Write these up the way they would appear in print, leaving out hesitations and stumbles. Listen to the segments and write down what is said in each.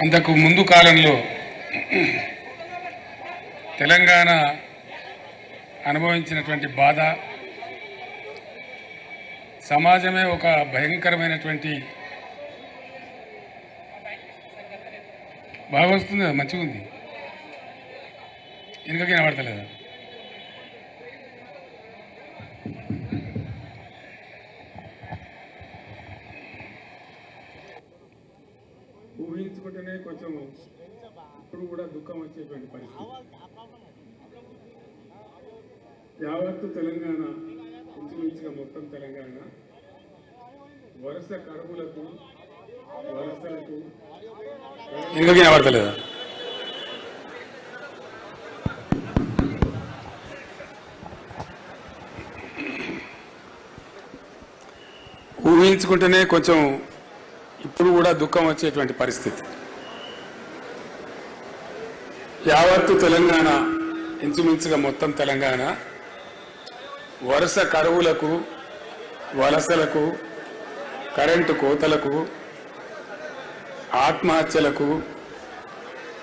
అంతకు ముందు కాలంలో తెలంగాణ అనుభవించినటువంటి బాధ, సమాజమే ఒక భయంకరమైనటువంటి బాగా వస్తుంది కదా, మంచిగా ఉంది, వెనుకకి వినబడతలేదు. ఊహించుకుంటేనే కొంచెం ఇప్పుడు కూడా దుఃఖం వచ్చేటువంటి పరిస్థితి. యావత్తు తెలంగాణ, ఇంచుమించుగా మొత్తం తెలంగాణ వరుస కరువులకు, వలసలకు ఎందుకు వినబడతలేదు? ఊహించుకుంటేనే కొంచెం ఇప్పుడు కూడా దుఃఖం వచ్చేటువంటి పరిస్థితి. యావత్తు తెలంగాణ, ఇంచుమించుగా మొత్తం తెలంగాణ వరుస కరువులకు, వలసలకు, కరెంటు కోతలకు, ఆత్మహత్యలకు,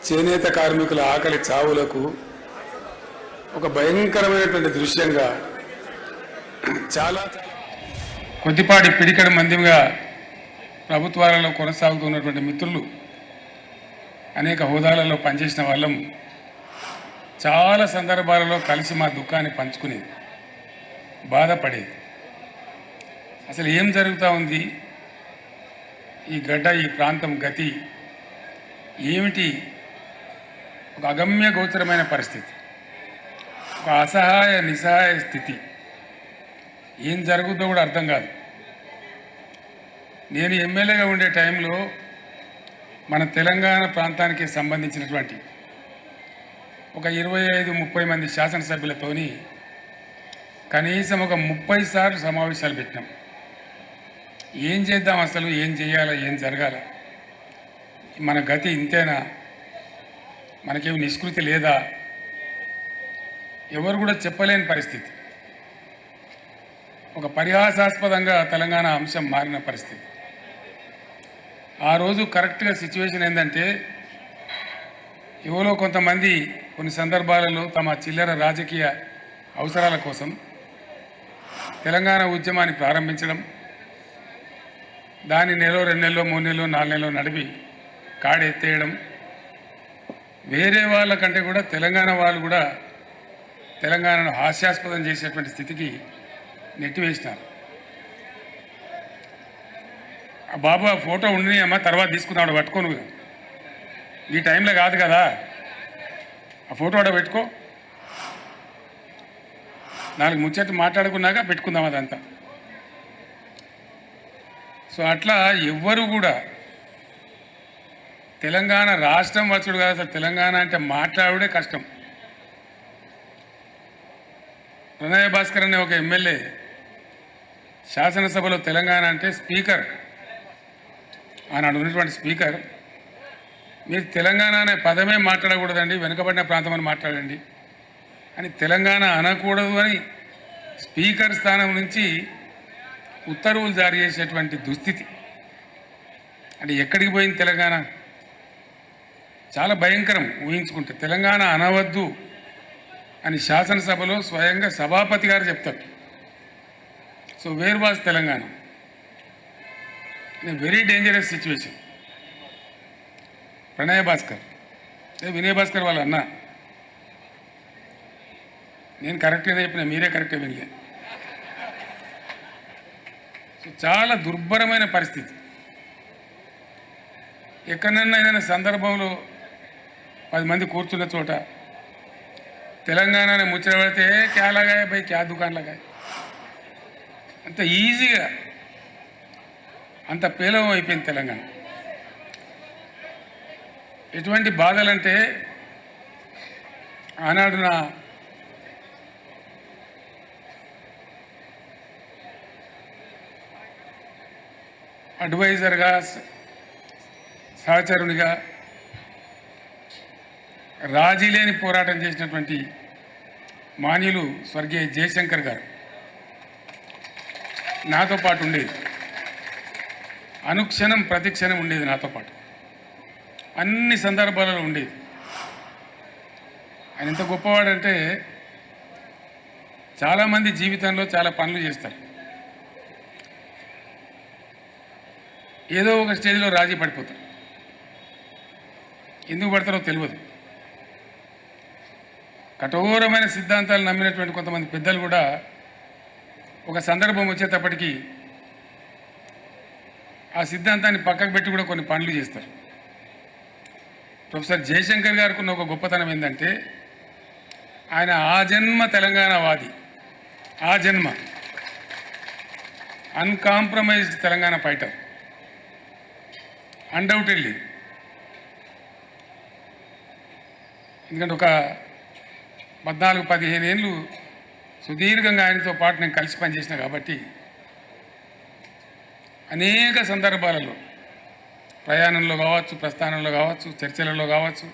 చేనేత కార్మికుల ఆకలి చావులకు ఒక భయంకరమైనటువంటి దృశ్యంగా చాలా కొద్దిపాటి పిడికడ మందిగా ప్రభుత్వాలలో కొనసాగుతున్నటువంటి మిత్రులు, అనేక హోదాలలో పనిచేసిన వాళ్ళం చాలా సందర్భాలలో కలిసి మా దుఃఖాన్ని పంచుకునేది, బాధపడేది. అసలు ఏం జరుగుతూ ఉంది, ఈ గడ్డ, ఈ ప్రాంతం గతి ఏమిటి? ఒక అగమ్య గోచరమైన పరిస్థితి, ఒక అసహాయ నిస్సహాయ స్థితి. ఏం జరుగుతుందో కూడా అర్థం కాదు. నేను ఎమ్మెల్యేగా ఉండే టైంలో మన తెలంగాణ ప్రాంతానికి సంబంధించినటువంటి ఒక 25-30 మంది శాసనసభ్యులతోని కనీసం ఒక 30 సార్లు సమావేశాలు పెట్టినాం. ఏం చేద్దాం, అసలు ఏం చేయాలా, ఏం జరగాల, మన గతి ఇంతేనా, మనకేమి నిష్కృతి లేదా, ఎవరు కూడా చెప్పలేని పరిస్థితి. ఒక పరిహాసాస్పదంగా తెలంగాణ అంశం మారిన పరిస్థితి. ఆ రోజు కరెక్ట్గా సిచ్యువేషన్ ఏంటంటే, ఎవరో కొంతమంది కొన్ని సందర్భాలలో తమ చిల్లర రాజకీయ అవసరాల కోసం తెలంగాణ ఉద్యమాన్ని ప్రారంభించడం, దాన్ని నెలలో, 2 నెలలు, 3 నెలలు, 4 నెలలు నడిపి కాడెత్తేయడం, వేరే వాళ్ళకంటే కూడా తెలంగాణ వాళ్ళు కూడా తెలంగాణను హాస్యాస్పదం చేసేటువంటి స్థితికి నెట్టివేసినారు. ఆ బాబు ఆ ఫోటో ఉండి అమ్మ తర్వాత తీసుకున్నాడు, పట్టుకోను, ఈ టైంలో కాదు కదా, ఆ ఫోటో కూడా పెట్టుకో, 4 ముచ్చట్లు మాట్లాడుకున్నాక పెట్టుకుందాం అదంతా. సో అట్లా ఎవ్వరు కూడా తెలంగాణ రాష్ట్రం వచ్చుడు కాదు, అసలు తెలంగాణ అంటే మాట్లాడే కష్టం. ప్రణయ భాస్కర్ అనే ఒక ఎమ్మెల్యే శాసనసభలో తెలంగాణ అంటే స్పీకర్, ఆనాడు ఉన్నటువంటి స్పీకర్, మీరు తెలంగాణ అనే పదమే మాట్లాడకూడదండి, వెనుకబడిన ప్రాంతం అని మాట్లాడండి అని, తెలంగాణ అనకూడదు అని స్పీకర్ స్థానం నుంచి ఉత్తర్వులు జారీ చేసేటువంటి దుస్థితి. అంటే ఎక్కడికి పోయింది తెలంగాణ? చాలా భయంకరం. ఊహించుకుంటే తెలంగాణ అనవద్దు అని శాసనసభలో స్వయంగా సభాపతి గారు చెప్తారు. So where was Telangana? Very dangerous situation. ప్రణయ భాస్కర్, వినయ్ భాస్కర్ వాళ్ళ అన్న, నేను కరెక్ట్గా చెప్పిన, మీరే కరెక్ట్గా వినలే. సో చాలా దుర్భరమైన పరిస్థితి. ఎక్కడన్నా ఏదైనా సందర్భంలో 10 మంది కూర్చున్న చోట తెలంగాణని ముచ్చట పడితే క్యా లగాయ భయ్, క్యా దుకాన్ లగాయ, అంత ఈజీగా, అంత పేలవం అయిపోయింది తెలంగాణ. ఎటువంటి బాధలంటే, ఆనాడు నా అడ్వైజర్గా, సహచరునిగా రాజీ లేని పోరాటం చేసినటువంటి మాన్యులు స్వర్గీయ జయశంకర్ గారు నాతో పాటు ఉండేది, అనుక్షణం ప్రతిక్షణం ఉండేది నాతో పాటు. అన్ని సందర్భాలలో ఉండేది. ఆయన ఎంత గొప్పవాడంటే చాలామంది జీవితంలో చాలా పనులు చేస్తారు, ఏదో ఒక స్టేజ్లో రాజీ పడిపోతారు. ఎందుకు పడతారో తెలియదు. కఠోరమైన సిద్ధాంతాలు నమ్మినటువంటి కొంతమంది పెద్దలు కూడా ఒక సందర్భం వచ్చేటప్పటికి ఆ సిద్ధాంతాన్ని పక్కకు పెట్టి కూడా కొన్ని పనులు చేస్తారు. ప్రొఫెసర్ జయశంకర్ గారికి ఉన్న ఒక గొప్పతనం ఏంటంటే ఆయన ఆజన్మ తెలంగాణవాది, ఆజన్మ అన్కాంప్రమైజ్డ్ తెలంగాణ ఫైటర్, అన్డౌటెడ్లీ. ఎందుకంటే ఒక 14-15 ఏళ్ళు సుదీర్ఘంగా ఆయనతో పాటు నేను కలిసి పనిచేసిన కాబట్టి అనేక సందర్భాలలో ప్రయాణంలో కావచ్చు, ప్రస్థానంలో కావచ్చు, చర్చలలో కావచ్చు,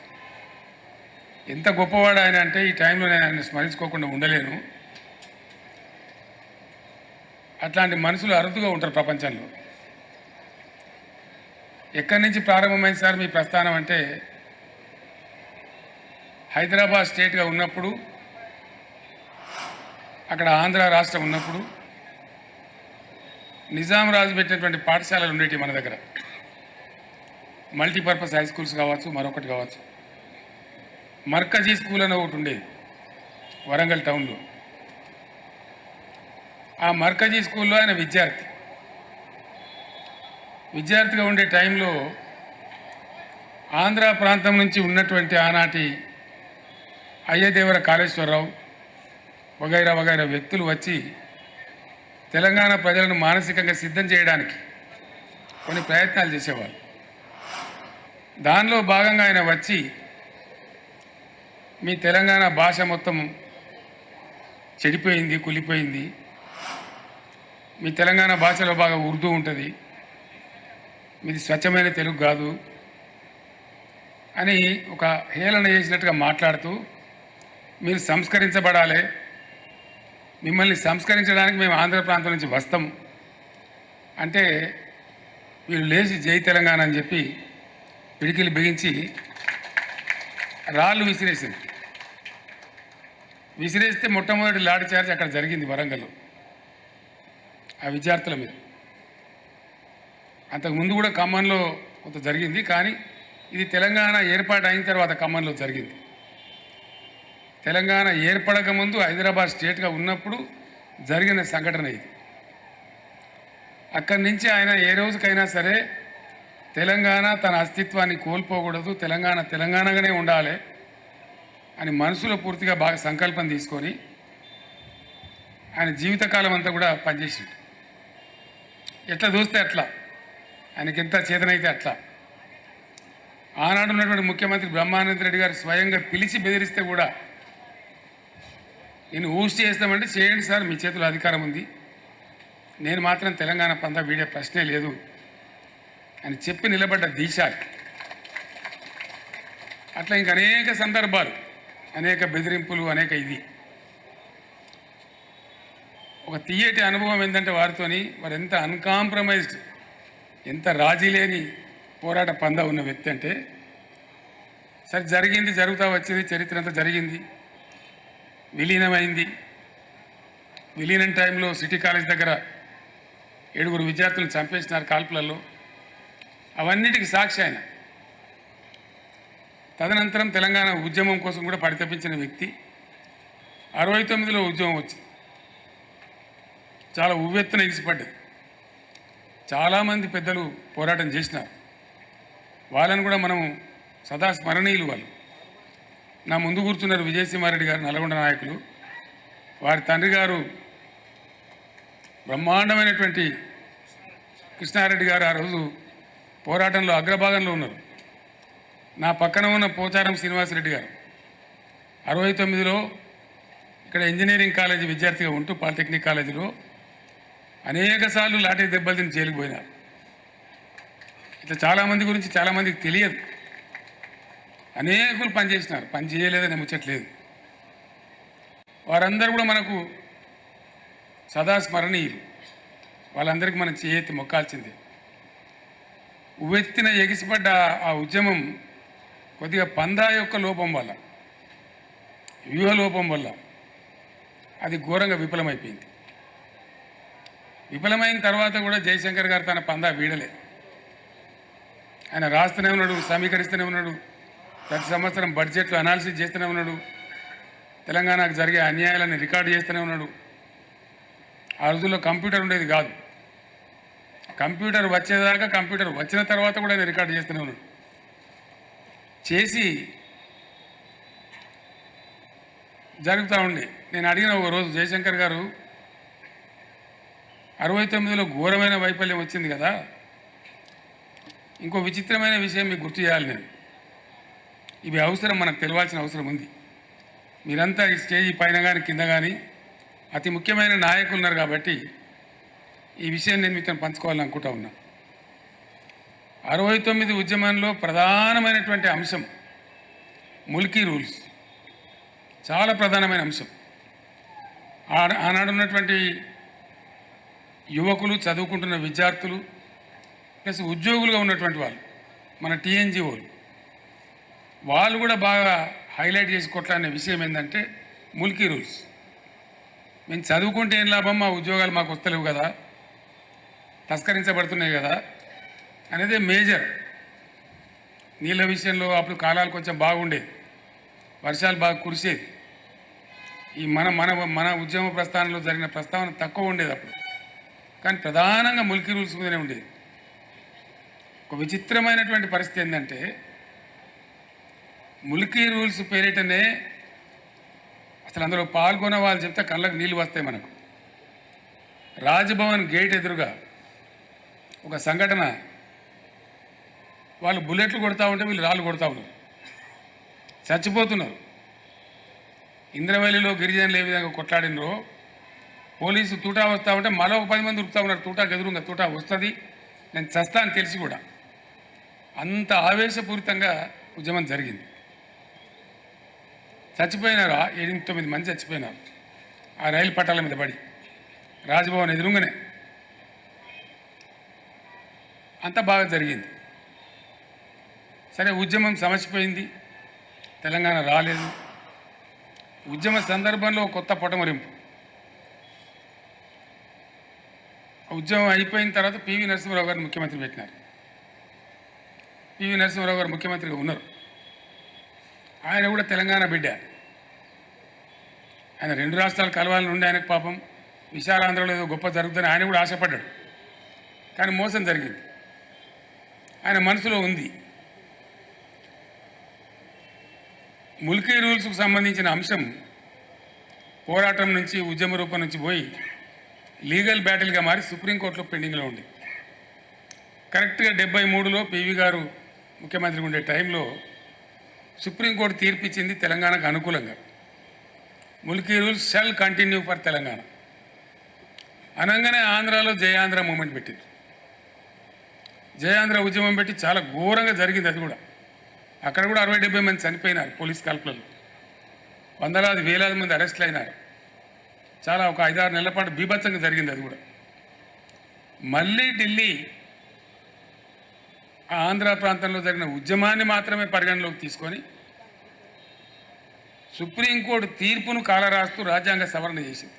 ఎంత గొప్పవాడు ఆయన అంటే ఈ టైంలో నేను ఆయన స్మరించుకోకుండా ఉండలేను. అట్లాంటి మనుషులు అరుదుగా ఉంటారు ప్రపంచంలో. ఎక్కడి నుంచి ప్రారంభమైంది సార్ మీ ప్రస్థానం అంటే హైదరాబాద్ స్టేట్గా ఉన్నప్పుడు, అక్కడ ఆంధ్ర రాష్ట్రం ఉన్నప్పుడు నిజాం రాజు పెట్టినటువంటి పాఠశాలలు ఉండేవి మన దగ్గర. మల్టీపర్పస్ హై స్కూల్స్ కావచ్చు, మరొకటి కావచ్చు. మర్కజీ స్కూల్ అని ఒకటి ఉండేది వరంగల్ టౌన్లో. ఆ మర్కజీ స్కూల్లో ఆయన విద్యార్థిగా ఉండే టైంలో ఆంధ్ర ప్రాంతం నుంచి ఉన్నటువంటి ఆనాటి అయ్యదేవర కాళేశ్వరరావు వగైరా వగైరా వ్యక్తులు వచ్చి తెలంగాణ ప్రజలను మానసికంగా సిద్ధం చేయడానికి కొన్ని ప్రయత్నాలు చేసేవాళ్ళు. దానిలో భాగంగా ఆయన వచ్చి మీ తెలంగాణ భాష మొత్తం చెడిపోయింది, కులిపోయింది, మీ తెలంగాణ భాషలో బాగా ఉర్దూ ఉంటుంది, మీది స్వచ్ఛమైన తెలుగు కాదు అని ఒక హేళన చేసినట్టుగా మాట్లాడుతూ మీరు సంస్కరించబడాలి, మిమ్మల్ని సంస్కరించడానికి మేము ఆంధ్ర ప్రాంతం నుంచి వస్తాం అంటే వీళ్ళు లేచి జై తెలంగాణ అని చెప్పి పిడికిలు బిగించి రాళ్ళు విసిరేస్తే మొట్టమొదటి లాఠీ చార్జ్ అక్కడ జరిగింది వరంగల్లో ఆ విద్యార్థుల మీద. అంతకుముందు కూడా ఖమ్మంలో కొంత జరిగింది, కానీ ఇది తెలంగాణ ఏర్పాటు అయిన తర్వాత ఖమ్మంలో జరిగింది. తెలంగాణ ఏర్పడక ముందు హైదరాబాద్ స్టేట్గా ఉన్నప్పుడు జరిగిన సంఘటన ఇది. అక్కడి నుంచి ఆయన ఏ రోజుకైనా సరే తెలంగాణ తన అస్తిత్వాన్ని కోల్పోకూడదు, తెలంగాణ తెలంగాణగానే ఉండాలి అని మనసులో పూర్తిగా బాగా సంకల్పం తీసుకొని ఆయన జీవితకాలం అంతా కూడా పనిచేసిండు. ఎట్లా చూస్తే అట్లా, ఆయనకి ఎంత చేతనైతే అట్లా. ఆనాడు ఉన్నటువంటి ముఖ్యమంత్రి బ్రహ్మానంద రెడ్డి గారు స్వయంగా పిలిచి బెదిరిస్తే కూడా నేను ఊసి చేస్తామంటే చేయండి సార్, మీ చేతిలో అధికారం ఉంది, నేను మాత్రం తెలంగాణ పంతా వీడే ప్రశ్నే లేదు అని చెప్పి నిలబడ్డ దీశాలు. అట్లా ఇంక అనేక సందర్భాలు, అనేక బెదిరింపులు, అనేక ఇది. ఒక తీయటి అనుభవం ఏంటంటే వారితోని వారు ఎంత అన్కాంప్రమైజ్డ్, ఎంత రాజీ లేని పోరాట పందా ఉన్న వ్యక్తి అంటే, సరే జరిగింది, జరుగుతూ వచ్చింది, చరిత్ర అంతా జరిగింది, విలీనమైంది. విలీనం టైంలో సిటీ కాలేజ్ దగ్గర 7 విద్యార్థులను చంపేసినారు కాల్పులలో. అవన్నిటికీ సాక్షి ఆయన. తదనంతరం తెలంగాణ ఉద్యమం కోసం కూడా పరితపించిన వ్యక్తి. 69లో ఉద్యమం వచ్చింది, చాలా ఉవ్వెత్తున ఎగిసిపడ్డది. చాలామంది పెద్దలు పోరాటం చేసినారు, వాళ్ళని కూడా మనం సదా స్మరణీయులు. వాళ్ళు నా ముందు కూర్చున్నారు విజయసింహారెడ్డి గారు, నల్గొండ నాయకులు. వారి తండ్రి గారు బ్రహ్మాండమైనటువంటి కృష్ణారెడ్డి గారు ఆ రోజు పోరాటంలో అగ్రభాగంలో ఉన్నారు. నా పక్కన ఉన్న పోచారం శ్రీనివాసరెడ్డి గారు 69లో ఇక్కడ ఇంజనీరింగ్ కాలేజీ విద్యార్థిగా ఉంటూ పాలిటెక్నిక్ కాలేజీలో అనేక సార్లు లాఠీ దెబ్బలు తిని జైలుకు పోయినారు. ఇట్లా చాలామంది గురించి చాలామందికి తెలియదు. అనేకులు పనిచేసినారు, పని చేయలేదని ముచ్చట్లేదు. వారందరూ కూడా మనకు సదా స్మరణీయులు. వాళ్ళందరికీ మనం చేయెత్తి మొక్కాల్సిందే. ఉవ్వెత్తిన ఎగిసిపడ్డ ఆ ఉద్యమం కొద్దిగా పందా యొక్క లోపం వల్ల, వ్యూహ లోపం వల్ల అది ఘోరంగా విఫలమైపోయింది. విఫలమైన తర్వాత కూడా జయశంకర్ గారు తన పందా వీడలే. ఆయన రాస్తూనే ఉన్నాడు, సమీకరిస్తూనే ఉన్నాడు, ప్రతి సంవత్సరం బడ్జెట్లో అనాలిసిస్ చేస్తూనే ఉన్నాడు, తెలంగాణకు జరిగే అన్యాయాలను రికార్డు చేస్తూనే ఉన్నాడు. ఆ రోజుల్లో కంప్యూటర్ ఉండేది కాదు. కంప్యూటర్ వచ్చేదాకా, కంప్యూటర్ వచ్చిన తర్వాత కూడా ఆయన రికార్డు చేస్తూనే ఉన్నాడు. చేసి జరుగుతూ ఉండే. నేను అడిగిన ఒక రోజు, జయశంకర్ గారు 69లో ఘోరమైన వైఫల్యం వచ్చింది కదా, ఇంకో విచిత్రమైన విషయం మీకు గుర్తు చేయాలి నేను. ఇవి అవసరం, మనకు తెలియాల్సిన అవసరం ఉంది. మీరంతా ఈ స్టేజీ పైన కానీ కింద కానీ అతి ముఖ్యమైన నాయకులు ఉన్నారు కాబట్టి ఈ విషయం నేను మీతో పంచుకోవాలని అనుకుంటా ఉన్నా. 69 ఉద్యమంలో ప్రధానమైనటువంటి అంశం ముల్కీ రూల్స్, చాలా ప్రధానమైన అంశం. ఆనాడు ఉన్నటువంటి యువకులు, చదువుకుంటున్న విద్యార్థులు, ప్లస్ ఉద్యోగులుగా ఉన్నటువంటి వాళ్ళు, మన టీఎన్జిఓలు, వాళ్ళు కూడా బాగా హైలైట్ చేసి కొట్లాడిన విషయం ఏంటంటే ముల్కీ రూల్స్. మేము చదువుకుంటే ఏం లాభం, మా ఉద్యోగాలు మాకు వస్తలేవు కదా, తస్కరించబడుతున్నాయి కదా అనేది మేజర్. నీళ్ళ విషయంలో అప్పుడు కాలాలు కొంచెం బాగుండేది, వర్షాలు బాగా కురిసేది. ఈ మన మన మన ఉద్యమ ప్రస్థానంలో జరిగిన ప్రస్తావన తక్కువ ఉండేది అప్పుడు, కానీ ప్రధానంగా ముల్కీ రూల్స్ మీదనే ఉండేది. ఒక విచిత్రమైనటువంటి పరిస్థితి ఏంటంటే ముల్కీ రూల్స్ పేరిటనే అసలు అందులో పాల్గొన్న వాళ్ళు చెప్తే కళ్ళకు నీళ్ళు వస్తాయి మనకు. రాజ్భవన్ గేట్ ఎదురుగా ఒక సంఘటన, వాళ్ళు బుల్లెట్లు కొడతా ఉంటే వీళ్ళు రాళ్ళు కొడతా ఉన్నారు, చచ్చిపోతున్నారు. ఇంద్రవల్లిలో గిరిజనులు ఏ విధంగా కొట్లాడినరో, పోలీసు తూటా వస్తూ ఉంటే మరో 10 మంది ఉరుకుతా ఉన్నారు, తూటాకు ఎదురుగా తూటా వస్తుంది, నేను చస్తా అని తెలిసి కూడా. అంత ఆవేశపూరితంగా ఉద్యమం జరిగింది. చచ్చిపోయినారు, 8-9 మంది చచ్చిపోయినారు ఆ రైలు పట్టాల మీద పడి, రాజ్భవన్ ఎదురుగానే. అంత బాగా జరిగింది. సరే, ఉద్యమం సమసిపోయింది, తెలంగాణ రాలేదు. ఉద్యమ సందర్భంలో కొత్త పొటమరింపు. ఉద్యమం అయిపోయిన తర్వాత పివి నరసింహారావు గారిని ముఖ్యమంత్రి పెట్టినారు. పివి నరసింహారావు గారు ముఖ్యమంత్రిగా ఉన్నారు. ఆయన కూడా తెలంగాణ బిడ్డ. ఆయన 2 రాష్ట్రాలు కలవాలని ఉండి ఆయనకు పాపం విశాలాంధ్రలో ఏదో గొప్ప జరుగుతుందని ఆయన కూడా ఆశపడ్డాడు. కానీ మోసం జరిగింది, ఆయన మనసులో ఉంది. ముల్కీ రూల్స్కు సంబంధించిన అంశం పోరాటం నుంచి, ఉద్యమ రూపం నుంచి పోయి లీగల్ బ్యాటిల్గా మారి సుప్రీంకోర్టులో పెండింగ్లో ఉంది. కరెక్ట్గా 73లో పివి గారు ముఖ్యమంత్రిగా ఉండే టైంలో సుప్రీంకోర్టు తీర్పిచ్చింది తెలంగాణకు అనుకూలంగా. Mulki rules shall continue for Telangana అనగానే ఆంధ్రాలో జయాంధ్ర మూమెంట్ పెట్టింది. జయాంధ్ర ఉద్యమం పెట్టి చాలా ఘోరంగా జరిగింది. అది కూడా అక్కడ కూడా 60-70 మంది చనిపోయినారు పోలీస్ కాల్పులలో, వందలాది వేలాది మంది అరెస్టులు అయినారు. చాలా ఒక 5-6 నెలల పాటు బీభత్సంగా జరిగింది. అది కూడా మళ్ళీ ఢిల్లీ ఆ ఆంధ్ర ప్రాంతంలో జరిగిన ఉద్యమాన్ని మాత్రమే పరిగణలోకి తీసుకొని సుప్రీంకోర్టు తీర్పును కాలరాస్తూ రాజ్యాంగ సవరణ చేసింది.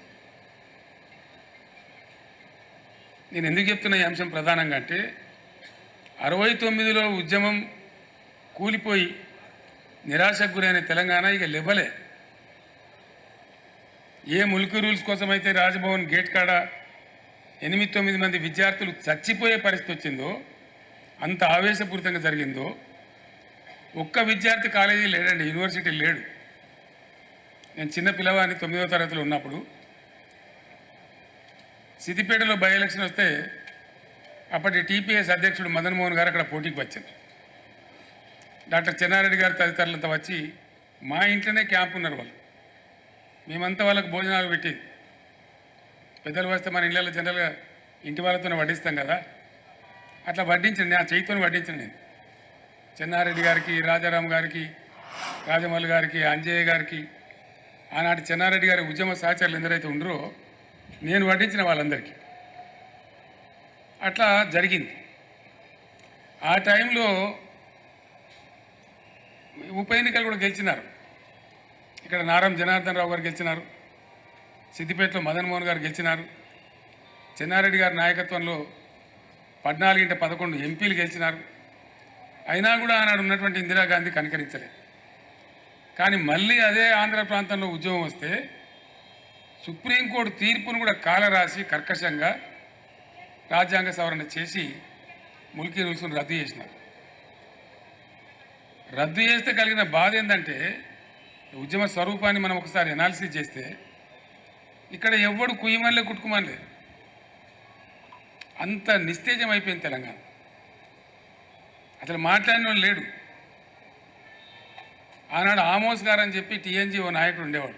నేను ఎందుకు చెప్తున్నా ఈ అంశం ప్రధానంగా అంటే 69లో ఉద్యమం కూలిపోయి నిరాశకు గురైన తెలంగాణ ఇక లెవ్వలే. ఏ ముల్కీ రూల్స్ కోసమైతే రాజ్భవన్ గేట్ కాడ 8-9 మంది విద్యార్థులు చచ్చిపోయే పరిస్థితి వచ్చిందో, అంత ఆవేశపూరితంగా జరిగిందో, ఒక్క విద్యార్థి కాలేజీ లేడండి, యూనివర్సిటీ లేడు. నేను చిన్న పిల్లవాడిని 9వ తరగతిలో ఉన్నప్పుడు సిద్దిపేటలో బై ఎలక్షన్ వస్తే అప్పటి టీపీఎస్ అధ్యక్షుడు మదన్ మోహన్ గారు అక్కడ పోటీకి వచ్చారు. డాక్టర్ చెన్నారెడ్డి గారు తదితరులంతా వచ్చి మా ఇంట్లోనే క్యాంప్ ఉన్నారు వాళ్ళు. మేమంతా వాళ్ళకు భోజనాలు పెట్టేది. పెద్దలు వస్తే మన ఇళ్ళలో జనరల్గా ఇంటి వాళ్ళతోనే వడ్డిస్తాం కదా, అట్లా వడ్డించండి, ఆ చేయితోనే వడ్డించండి. నేను చెన్నారెడ్డి గారికి, రాజారాం గారికి, రాజమౌళి గారికి, అంజయ్య గారికి, ఆనాటి చెన్నారెడ్డి గారి ఉద్యమ సహచరులు ఎందరైతే ఉండరో నేను వడ్డించిన వాళ్ళందరికీ. అట్లా జరిగింది. ఆ టైంలో ఉప ఎన్నికలు కూడా గెలిచినారు. ఇక్కడ నారం జనార్దన్ రావు గారు గెలిచినారు, సిద్దిపేటలో మదన్ మోహన్ గారు గెలిచినారు, చెన్నారెడ్డి గారి నాయకత్వంలో 14-11 ఎంపీలు గెలిచినారు. అయినా కూడా ఆనాడు ఉన్నటువంటి ఇందిరాగాంధీ కనికరించలేదు. కానీ మళ్ళీ అదే ఆంధ్ర ప్రాంతంలో ఉద్యమం వస్తే సుప్రీంకోర్టు తీర్పును కూడా కాలరాసి కర్కశంగా రాజ్యాంగ సవరణ చేసి ముల్కీ రూల్స్ను రద్దు చేసినారు. రద్దు చేస్తే కలిగిన బాధ ఏంటంటే ఉద్యమ స్వరూపాన్ని మనం ఒకసారి అనాలిసిస్ చేస్తే ఇక్కడ ఎవ్వడు కుయ్యమనిలే కుట్టుకుమనిలే, అంత నిస్తేజం అయిపోయింది తెలంగాణ. అసలు మాట్లాడిన వాడు లేడు. ఆనాడు ఆమోస్ గారు అని చెప్పి టీఎన్జీ ఓ నాయకుడు ఉండేవాడు.